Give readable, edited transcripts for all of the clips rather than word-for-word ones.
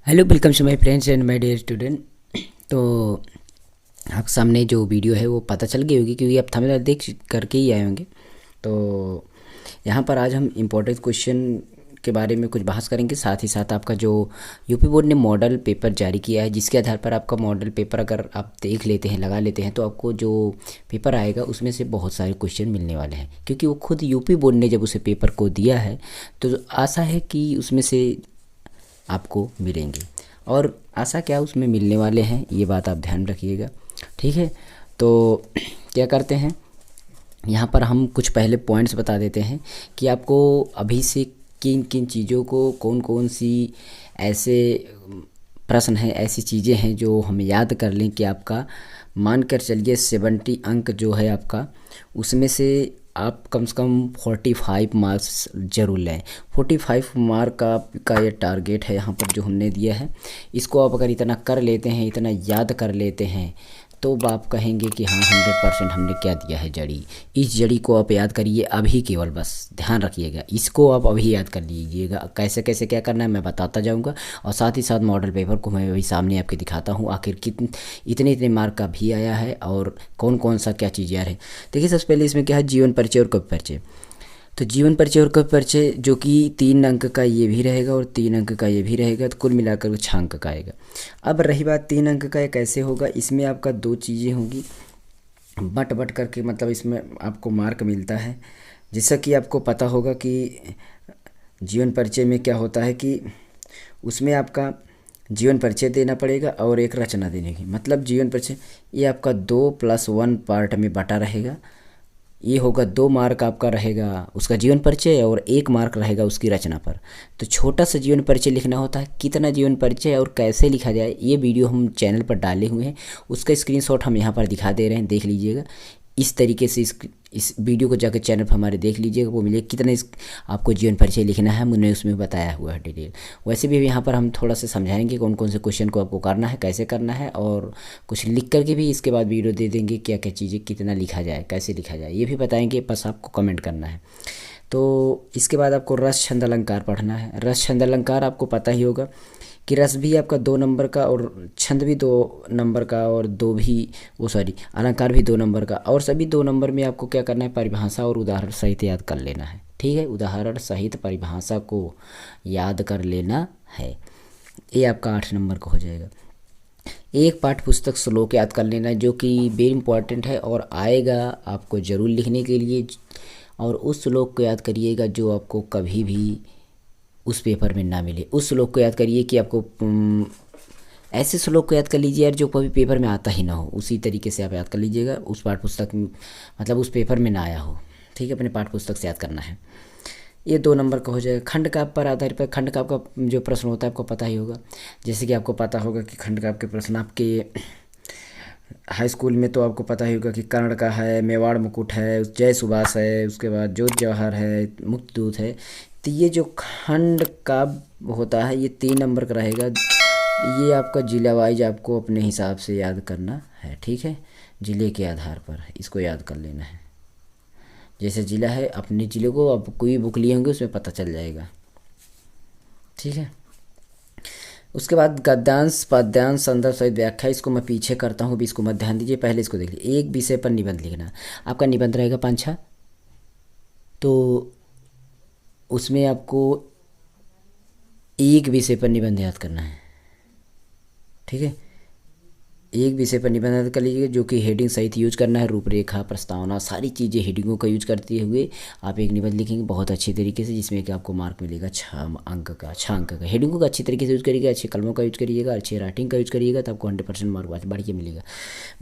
Hello, welcome to my friends and my dear student. तो आप सामने जो वीडियो है वो पता चल गई होगी क्योंकि आप थंबनेल देख करके ही आए होंगे। तो यहाँ पर आज हम इम्पोर्टेंट क्वेश्चन के बारे में कुछ बहस करेंगे। साथ ही साथ आपका जो यूपी बोर्ड ने मॉडल पेपर जारी किया है, जिसके आधार पर आपका मॉडल पेपर अगर आप देख लेते हैं, लगा लेते हैं, तो आपको जो पेपर आएगा उसमें से बहुत सारे क्वेश्चन मिलने वाले हैं। क्योंकि वो खुद यूपी बोर्ड ने जब उसे पेपर को दिया है तो आशा है कि उसमें से आपको मिलेंगे। और आशा क्या उसमें मिलने वाले हैं, ये बात आप ध्यान रखिएगा, ठीक है। तो क्या करते हैं, यहाँ पर हम कुछ पहले पॉइंट्स बता देते हैं कि आपको अभी से किन किन चीज़ों को, कौन कौन सी ऐसे प्रश्न हैं, ऐसी चीज़ें हैं जो हम याद कर लें कि आपका मान कर चलिए 70 अंक जो है आपका, उसमें से आप कम से कम 45 मार्क्स ज़रूर लें। 45 मार्क का ये टारगेट है यहाँ पर जो हमने दिया है। इसको आप अगर इतना कर लेते हैं, इतना याद कर लेते हैं, तो आप कहेंगे कि हाँ 100% हमने क्या दिया है जड़ी। इस जड़ी को आप याद करिए अभी, केवल बस ध्यान रखिएगा, इसको आप अभी याद कर लीजिएगा। कैसे कैसे क्या करना है मैं बताता जाऊंगा, और साथ ही साथ मॉडल पेपर को मैं अभी सामने आपके दिखाता हूँ आखिर कितने इतने इतने मार्क का भी आया है और कौन कौन सा क्या चीज़ आ रही है। देखिए, सबसे पहले इसमें क्या है, जीवन परिचय और कवि परिचय। तो जीवन परिचय और कवि परिचय जो कि 3 अंक का ये भी रहेगा और 3 अंक का ये भी रहेगा, तो कुल मिलाकर 6 अंक का आएगा। अब रही बात 3 अंक का, कैसे होगा, इसमें आपका दो चीज़ें होंगी, बट बट करके, मतलब इसमें आपको मार्क मिलता है। जैसा कि आपको पता होगा कि जीवन परिचय में क्या होता है कि उसमें आपका जीवन परिचय देना पड़ेगा और एक रचना देने की, मतलब जीवन परिचय ये आपका 2+1 पार्ट में बटा रहेगा। ये होगा 2 मार्क आपका रहेगा उसका जीवन परिचय और 1 मार्क रहेगा उसकी रचना पर। तो छोटा सा जीवन परिचय लिखना होता है। कितना जीवन परिचय और कैसे लिखा जाए, ये वीडियो हम चैनल पर डाले हुए हैं, उसका स्क्रीनशॉट हम यहाँ पर दिखा दे रहे हैं, देख लीजिएगा। इस तरीके से इस वीडियो को जाकर चैनल पर हमारे देख लीजिएगा, वो मिलेगा कितना इस आपको जीवन परिचय लिखना है, मैंने उसमें बताया हुआ है डिटेल। वैसे भी यहाँ पर हम थोड़ा सा समझाएंगे कौन कौन से क्वेश्चन को आपको करना है, कैसे करना है, और कुछ लिख करके भी इसके बाद वीडियो दे देंगे क्या क्या चीज़ें, कितना लिखा जाए, कैसे लिखा जाए, ये भी बताएंगे, बस आपको कमेंट करना है। तो इसके बाद आपको रस छंद अलंकार पढ़ना है। रस छंद अलंकार आपको पता ही होगा कि रस भी आपका 2 नंबर का और छंद भी 2 नंबर का, और दो भी वो सॉरी अलंकार भी 2 नंबर का, और सभी 2 नंबर में आपको क्या करना है, परिभाषा और उदाहरण सहित याद कर लेना है, ठीक है। उदाहरण सहित परिभाषा को याद कर लेना है। ये आपका 8 नंबर का हो जाएगा। एक पाठ्य पुस्तक श्लोक याद कर लेना है, जो कि वेरी इंपॉर्टेंट है और आएगा आपको ज़रूर लिखने के लिए। और उस श्लोक को याद करिएगा जो आपको कभी भी उस पेपर में ना मिले। उस श्लोक को याद करिए कि आपको ऐसे श्लोक को याद कर लीजिए यार जो कभी पेपर में आता ही ना हो, उसी तरीके से आप याद कर लीजिएगा। उस पाठ्य पुस्तक मतलब उस पेपर में ना आया हो, ठीक है, अपने पाठ्य पुस्तक से याद करना है। ये 2 नंबर का हो जाएगा। खंड काव्य पर आधारित पर खंड काव्य का जो प्रश्न होता है आपको पता ही होगा। जैसे कि आपको पता होगा कि खंड काव्य के प्रश्न आपके हाई स्कूल में तो आपको पता ही होगा कि कर्ण का है, मेवाड़ मुकुट है, जय सुभाष है, उसके बाद जोत जवाहर है, मुक्तदूत है। तो ये जो खंड काव्य होता है ये 3 नंबर का रहेगा। ये आपका जिला वाइज आपको अपने हिसाब से याद करना है, ठीक है। ज़िले के आधार पर इसको याद कर लेना है। जैसे ज़िला है, अपने ज़िले को आप कोई बुक लिए होंगे उसमें पता चल जाएगा, ठीक है। उसके बाद गद्यांश पद्यांश संदर्भ सहित व्याख्या, इसको मैं पीछे करता हूँ, भी इसको मत ध्यान दीजिए, पहले इसको देख लीजिए। एक विषय पर निबंध लिखना, आपका निबंध रहेगा 5-6। तो उसमें आपको एक विषय पर निबंध याद करना है, ठीक है। एक विषय पर निबंध याद कर लीजिएगा, जो कि हेडिंग सहित यूज करना है। रूपरेखा, प्रस्तावना, सारी चीज़ें हेडिंगों का यूज करते हुए आप एक निबंध लिखेंगे बहुत अच्छी तरीके से, जिसमें कि आपको मार्क मिलेगा 6 अंक का। हेडिंगों का अच्छी तरीके से यूज करिएगा, अच्छे कलमों का यूज करिएगा, अच्छी राइटिंग का यूज करिएगा, तो आपको 100% मार्क बढ़िया मिलेगा।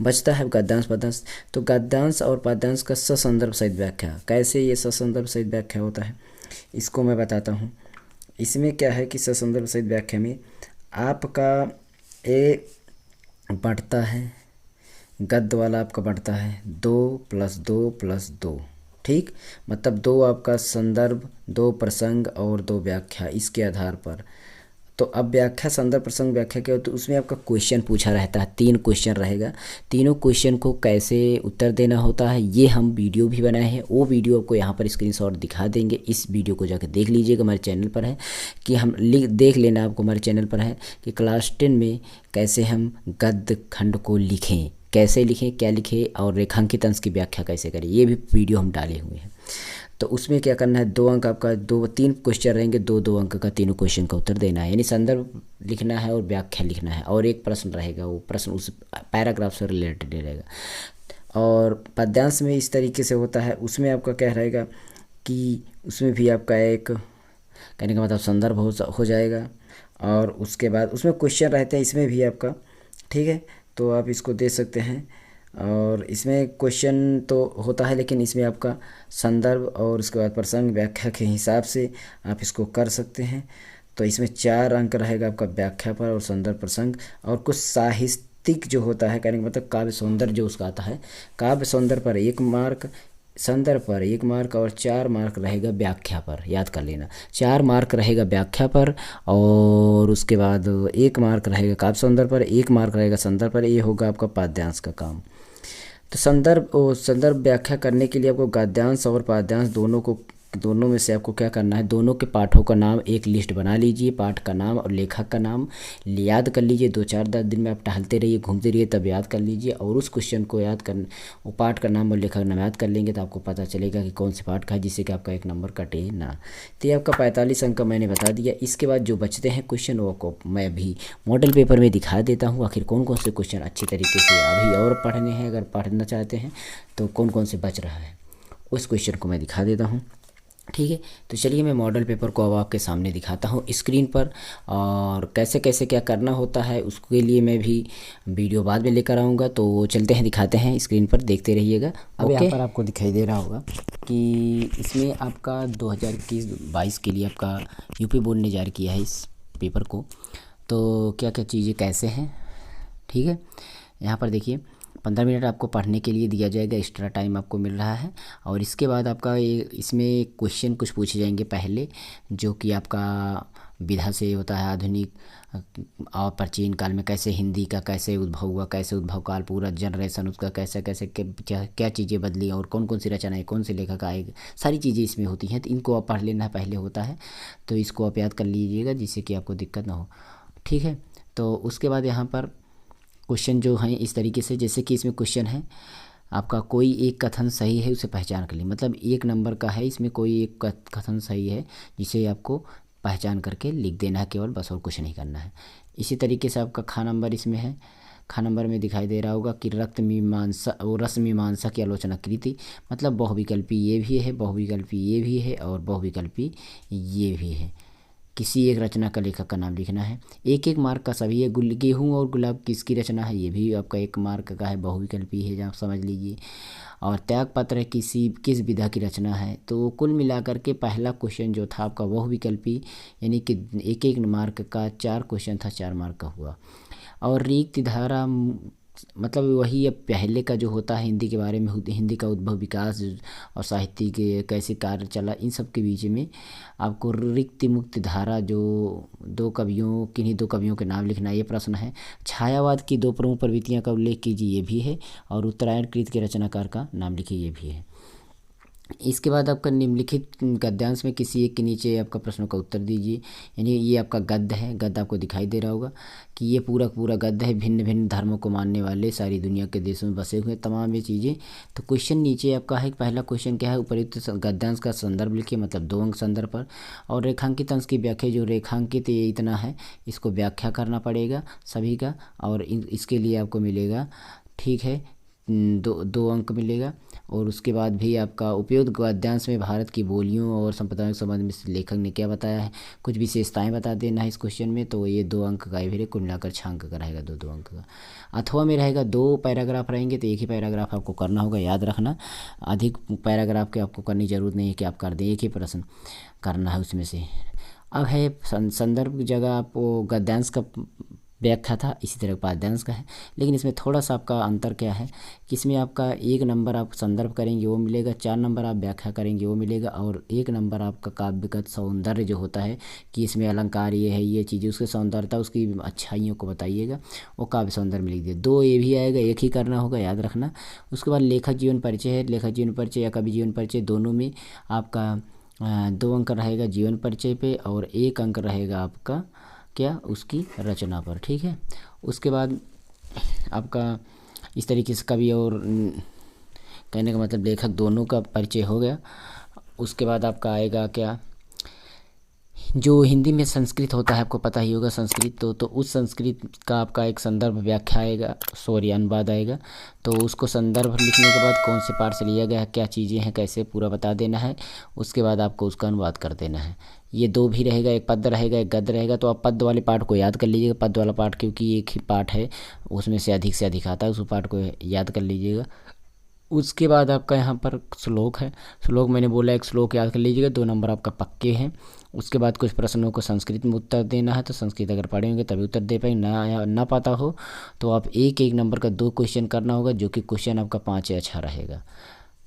बचता है गद्यांश पद्यांश। तो गद्यांश और पद्यांश का ससंदर्भ सहित व्याख्या, कैसे ये ससंदर्भ सहित व्याख्या होता है इसको मैं बताता हूँ। इसमें क्या है कि ससंदर्भ सहित व्याख्या में आपका ए बढ़ता है, गद्य वाला आपका बढ़ता है 2+2+2, ठीक। मतलब 2 आपका संदर्भ, 2 प्रसंग और 2 व्याख्या, इसके आधार पर। तो अब व्याख्या संदर्भ प्रसंग व्याख्या क्या हो, तो उसमें आपका क्वेश्चन पूछा रहता है, 3 क्वेश्चन रहेगा। तीनों क्वेश्चन को कैसे उत्तर देना होता है ये हम वीडियो भी बनाए हैं, वो वीडियो आपको यहाँ पर स्क्रीनशॉट दिखा देंगे। इस वीडियो को जाकर देख लीजिएगा, हमारे चैनल पर है कि हम देख लेना आपको, हमारे चैनल पर है कि क्लास 10 में कैसे हम गद्य खंड को लिखें, कैसे लिखें, क्या लिखें, और रेखांकित अंश की व्याख्या कैसे करें, ये भी वीडियो हम डाले हुए हैं। तो उसमें क्या करना है, 2 अंक आपका, 3 क्वेश्चन रहेंगे, 2 अंक का तीनों क्वेश्चन का उत्तर देना है, यानी संदर्भ लिखना है और व्याख्या लिखना है, और एक प्रश्न रहेगा, वो प्रश्न उस पैराग्राफ से रिलेटेड रहेगा। और पद्यांश में इस तरीके से होता है, उसमें आपका क्या रहेगा कि उसमें भी आपका एक कहने का मतलब संदर्भ हो जाएगा, और उसके बाद उसमें क्वेश्चन रहते हैं, इसमें भी आपका, ठीक है, तो आप इसको दे सकते हैं। और इसमें क्वेश्चन तो होता है, लेकिन इसमें आपका संदर्भ और उसके बाद प्रसंग व्याख्या के हिसाब से आप इसको कर सकते हैं। तो इसमें 4 अंक रहेगा आपका व्याख्या पर और संदर्भ प्रसंग, और कुछ साहित्यिक जो होता है, कहने का मतलब काव्य सौंदर्य जो उसका आता है, काव्य सौंदर्य पर 1 मार्क, संदर्भ पर 1 मार्क, और 4 मार्क रहेगा व्याख्या पर, याद कर लेना। 4 मार्क रहेगा व्याख्या पर, और उसके बाद 1 मार्क रहेगा काव्य सौंदर्य पर, 1 मार्क रहेगा संदर्भ पर। ये होगा आपका पाद्यांश का काम। तो संदर्भ व्याख्या करने के लिए आपको गद्यांश और पाद्यांश दोनों में से आपको क्या करना है, दोनों के पाठों का नाम एक लिस्ट बना लीजिए, पाठ का नाम और लेखक का नाम याद कर लीजिए। 2-4 दिन में आप टहलते रहिए, घूमते रहिए, तब याद कर लीजिए, और उस क्वेश्चन को याद कर, वो पाठ का नाम और लेखक का नाम याद कर लेंगे तो आपको पता चलेगा कि कौन से पाठ का है, जिससे कि आपका 1 नंबर कटे ना। तो ये आपका 45 अंक का मैंने बता दिया। इसके बाद जो बचते हैं क्वेश्चन, वो को मैं अभी मॉडल पेपर में दिखा देता हूँ, आखिर कौन कौन से क्वेश्चन अच्छे तरीके से अभी और पढ़ने हैं, अगर पढ़ना चाहते हैं तो कौन कौन से बच रहा है, उस क्वेश्चन को मैं दिखा देता हूँ, ठीक है। तो चलिए मैं मॉडल पेपर को अब आपके सामने दिखाता हूँ स्क्रीन पर, और कैसे कैसे क्या करना होता है उसके लिए मैं भी वीडियो बाद में लेकर आऊँगा। तो चलते हैं, दिखाते हैं स्क्रीन पर, देखते रहिएगा। अब यहाँ पर आपको दिखाई दे रहा होगा कि इसमें आपका 2021-22 के लिए आपका यूपी बोर्ड ने जारी किया है इस पेपर को। तो क्या क्या चीज़ें कैसे हैं, ठीक है। यहाँ पर देखिए 15 मिनट आपको पढ़ने के लिए दिया जाएगा, एक्स्ट्रा टाइम आपको मिल रहा है। और इसके बाद आपका इसमें क्वेश्चन कुछ पूछे जाएंगे पहले, जो कि आपका विधा से होता है, आधुनिक और प्राचीन काल में कैसे हिंदी का कैसे उद्भव हुआ, कैसे उद्भव काल पूरा जनरेशन उसका कैसे कैसे क्या चीज़ें बदली, और कौन कौन सी रचनाएं, कौन से लेखक आए, सारी चीज़ें इसमें होती हैं। तो इनको आप पढ़ लेना पहले होता है, तो इसको आप याद कर लीजिएगा जिससे कि आपको दिक्कत ना हो, ठीक है। तो उसके बाद यहाँ पर क्वेश्चन जो हैं इस तरीके से, जैसे कि इसमें क्वेश्चन है आपका, कोई एक कथन सही है उसे पहचान कर ली, मतलब 1 नंबर का है, इसमें कोई एक कथन सही है जिसे आपको पहचान करके लिख देना है केवल, बस और कुछ नहीं करना है। इसी तरीके से आपका खा नंबर इसमें है, खा नंबर में दिखाई दे रहा होगा कि रक्त मीमांसा और रस मीमांसा की आलोचना कृति, मतलब बहुविकल्पी ये भी है, बहुविकल्पी ये भी है, और बहुविकल्पी ये भी है। किसी एक रचना का लेखक का नाम लिखना है। 1-1 मार्क का सभी है। गेहूँ और गुलाब किसकी रचना है, ये भी आपका 1 मार्क का है, बहुविकल्पी है, आप समझ लीजिए। और त्यागपत्र किस विधा की रचना है। तो कुल मिलाकर के पहला क्वेश्चन जो था आपका बहुविकल्पी, यानी कि 1-1 मार्क का 4 क्वेश्चन था, 4 मार्क का हुआ। और रिक्त धारा मतलब वही अब पहले का जो होता है हिंदी के बारे में, हिंदी का उद्भव, विकास और साहित्य के कैसे कार्य चला, इन सब के बीच में आपको रिक्त मुक्त धारा जो 2 कवियों, किन्हीं 2 कवियों के नाम लिखना, ये प्रश्न है। छायावाद की 2 प्रमुख प्रवृत्तियां का उल्लेख कीजिए, ये भी है। और उत्तरायण कृत के रचनाकार का नाम लिखिए, ये भी है। इसके बाद आपका निम्नलिखित गद्यांश में किसी एक के नीचे आपका प्रश्नों का उत्तर दीजिए, यानी ये आपका गद्य है, गद्य आपको दिखाई दे रहा होगा कि ये पूरा पूरा गद्य है। भिन्न भिन्न धर्मों को मानने वाले सारी दुनिया के देशों में बसे हुए तमाम ये चीज़ें। तो क्वेश्चन नीचे आपका है, पहला क्वेश्चन क्या है, उपयुक्त गद्यांश का संदर्भ लिखिए, मतलब 2 अंक संदर्भ पर। और रेखांकित अंश की व्याख्या, जो रेखांकित ये इतना है इसको व्याख्या करना पड़ेगा सभी का, और इसके लिए आपको मिलेगा, ठीक है, 2 अंक मिलेगा। और उसके बाद भी आपका उपयुक्त गद्यांश में भारत की बोलियों और संप्रदायों के संबंध में लेखक ने क्या बताया है, कुछ विशेषताएं बता देना है इस क्वेश्चन में। तो ये 2 अंक का भी कुल मिलाकर 6 अंक का रहेगा, 2-2 अंक का। अथवा में रहेगा 2 पैराग्राफ रहेंगे, तो 1 ही पैराग्राफ आपको करना होगा, याद रखना। अधिक पैराग्राफ के आपको करने की ज़रूरत नहीं है कि आप कर दें, 1 ही प्रश्न करना है उसमें से। अब है संदर्भ की जगह आपको गद्यांश का व्याख्या था, इसी तरह पाद्यांश का है। लेकिन इसमें थोड़ा सा आपका अंतर क्या है कि इसमें आपका 1 नंबर आप संदर्भ करेंगे वो मिलेगा, 4 नंबर आप व्याख्या करेंगे वो मिलेगा, और 1 नंबर आपका काव्यगत सौंदर्य जो होता है कि इसमें अलंकार ये है, ये चीज़ें, उसकी सौंदर्यता, उसकी अच्छाइयों को बताइएगा, वो काव्य सौंदर्य में लिख दिए। 2 ये भी आएगा, एक ही करना होगा, याद रखना। उसके बाद लेखक जीवन परिचय है, लेखक जीवन परिचय या कवि जीवन परिचय, दोनों में आपका 2 अंक रहेगा जीवन परिचय पे, और 1 अंक रहेगा आपका क्या, उसकी रचना पर, ठीक है। उसके बाद आपका इस तरीके से कवि और कहने का मतलब लेखक दोनों का परिचय हो गया। उसके बाद आपका आएगा क्या, जो हिंदी में संस्कृत होता है, आपको पता ही होगा संस्कृत, तो उस संस्कृत का आपका एक संदर्भ व्याख्या आएगा, सॉरी अनुवाद आएगा। तो उसको संदर्भ लिखने के बाद कौन से पाठ से लिया गया है, क्या चीज़ें हैं, कैसे पूरा बता देना है। उसके बाद आपको उसका अनुवाद कर देना है। ये 2 भी रहेगा, एक पद्य रहेगा, एक गद्य रहेगा। तो आप पद्य वाले पाठ को याद कर लीजिएगा, पद्य वाला पाठ क्योंकि एक ही पाठ है, उसमें से अधिक आता है, उस पाठ को याद कर लीजिएगा। उसके बाद आपका यहाँ पर श्लोक है, श्लोक मैंने बोला एक श्लोक याद कर लीजिएगा, 2 नंबर आपका पक्के हैं। उसके बाद कुछ प्रश्नों को संस्कृत में उत्तर देना है, तो संस्कृत अगर पढ़े होंगे तभी उत्तर दे पाएंगे, ना पता हो तो आप 1-1 नंबर का 2 क्वेश्चन करना होगा, जो कि क्वेश्चन आपका 5 या 6 रहेगा,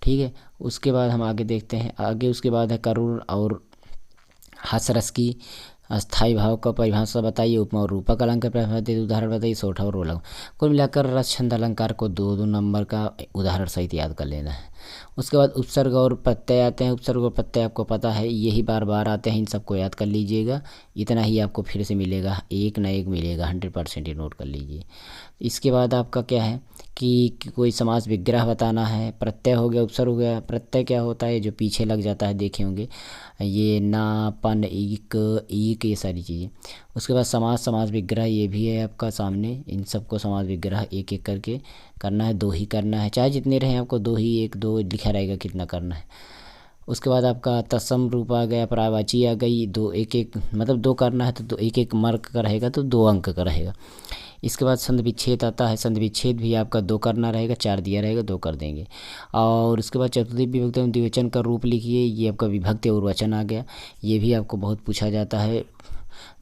ठीक है। उसके बाद हम आगे देखते हैं, आगे उसके बाद है करुण और हास्यरस की अस्थाई भाव का परिभाषा बताइए, उपमा और रूपक अलंकार परिभाषा उदाहरण बताइए, सोठा और रोलक। कुल मिलाकर रस छंद अलंकार को 2-2 नंबर का उदाहरण सहित याद कर लेना है। उसके बाद उपसर्ग और प्रत्यय आते हैं, उपसर्ग और प्रत्यय आपको पता है, यही बार बार आते हैं, इन सबको याद कर लीजिएगा। इतना ही आपको फिर से मिलेगा, एक ना एक मिलेगा, 100% ये नोट कर लीजिए। इसके बाद आपका क्या है कि कोई समास विग्रह बताना है, प्रत्यय हो गया, उपसर्ग हो गया। प्रत्यय क्या होता है, जो पीछे लग जाता है, देखे होंगे ये ना, पन, ईक, ये सारी चीज़ें। उसके बाद समास विग्रह ये भी है आपका सामने, इन सबको समास विग्रह एक एक करके करना है, 2 ही करना है, चाहे जितने रहें आपको 2 ही, 1-2 लिखा रहेगा कितना करना है। उसके बाद आपका तत्सम रूप आ गया, पर्यायवाची आ गई, 2 1-1 मतलब 2 करना है, तो 1-1 मार्क का रहेगा, तो 2 अंक का रहेगा। इसके बाद संधि विच्छेद आता है, संधि विच्छेद भी आपका 2 करना रहेगा, 4 दिया रहेगा, 2 कर देंगे। और उसके बाद चतुर्थी विभक्ति एवं द्विवचन का रूप लिखिए, ये आपका विभक्ति और वचन आ गया, ये भी आपको बहुत पूछा जाता है,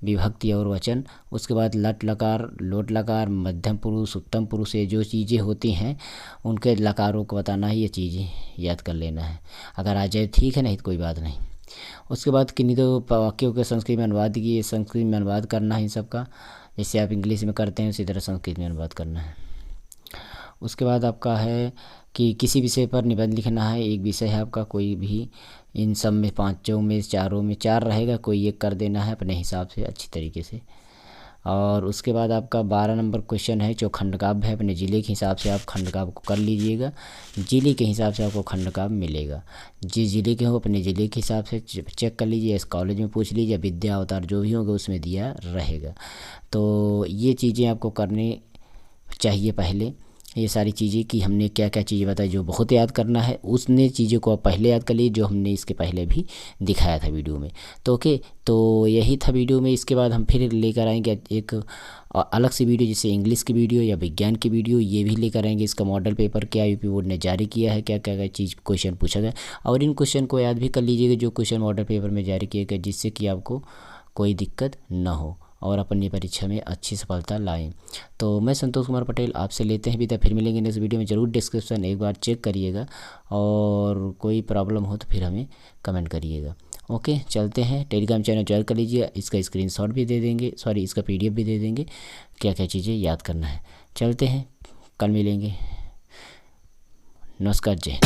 विभक्ति और वचन। उसके बाद लट लकार, लोट लकार, मध्यम पुरुष, उत्तम पुरुष, ये जो चीज़ें होती हैं उनके लकारों को बताना है, ये चीज़ें याद कर लेना है। अगर आ जाए ठीक है, नहीं तो कोई बात नहीं। उसके बाद किन्हीं तो वाक्यों के संस्कृत में अनुवाद किए, संस्कृत में अनुवाद करना है इन सब का, जैसे आप इंग्लिश में करते हैं उसी तरह संस्कृत में अनुवाद करना है। उसके बाद आपका है कि किसी विषय पर निबंध लिखना है, एक विषय है आपका कोई भी, इन सब में 5 में 4 में 4 रहेगा, कोई एक कर देना है अपने हिसाब से अच्छी तरीके से। और उसके बाद आपका 12 नंबर क्वेश्चन है, जो खंडकाव्य है, अपने ज़िले के हिसाब से आप खंडकाव्य को कर लीजिएगा, ज़िले के हिसाब से आपको खंडकाव्य मिलेगा। जिस ज़िले के हो अपने ज़िले के हिसाब से चेक कर लीजिए, इस कॉलेज में पूछ लीजिए, विद्या अवतार जो भी होगा उसमें दिया रहेगा। तो ये चीज़ें आपको करनी चाहिए पहले, ये सारी चीज़ें कि हमने क्या क्या चीज़ें बताई, जो बहुत याद करना है उसने चीज़ों को आप पहले याद कर लीजिए, जो हमने इसके पहले भी दिखाया था वीडियो में। तो ओके, तो यही था वीडियो में। इसके बाद हम फिर लेकर आएंगे एक अलग सी वीडियो, जैसे इंग्लिश की वीडियो या विज्ञान की वीडियो, ये भी लेकर आएंगे। इसका मॉडल पेपर क्या यूपी बोर्ड ने जारी किया है, क्या क्या क्या चीज़ क्वेश्चन पूछा गया, और इन क्वेश्चन को याद भी कर लीजिएगा जो क्वेश्चन मॉडल पेपर में जारी किए गए, जिससे कि आपको कोई दिक्कत ना हो और अपनी परीक्षा में अच्छी सफलता लाएं। तो मैं संतोष कुमार पटेल आपसे लेते हैं विदा, फिर मिलेंगे नेक्स्ट वीडियो में। ज़रूर डिस्क्रिप्शन एक बार चेक करिएगा, और कोई प्रॉब्लम हो तो फिर हमें कमेंट करिएगा। ओके, चलते हैं। टेलीग्राम चैनल ज्वाइन कर लीजिए, इसका स्क्रीनशॉट भी दे देंगे, सॉरी इसका PDF भी दे देंगे, क्या क्या चीज़ें याद करना है। चलते हैं, कल मिलेंगे। नमस्कार, जय।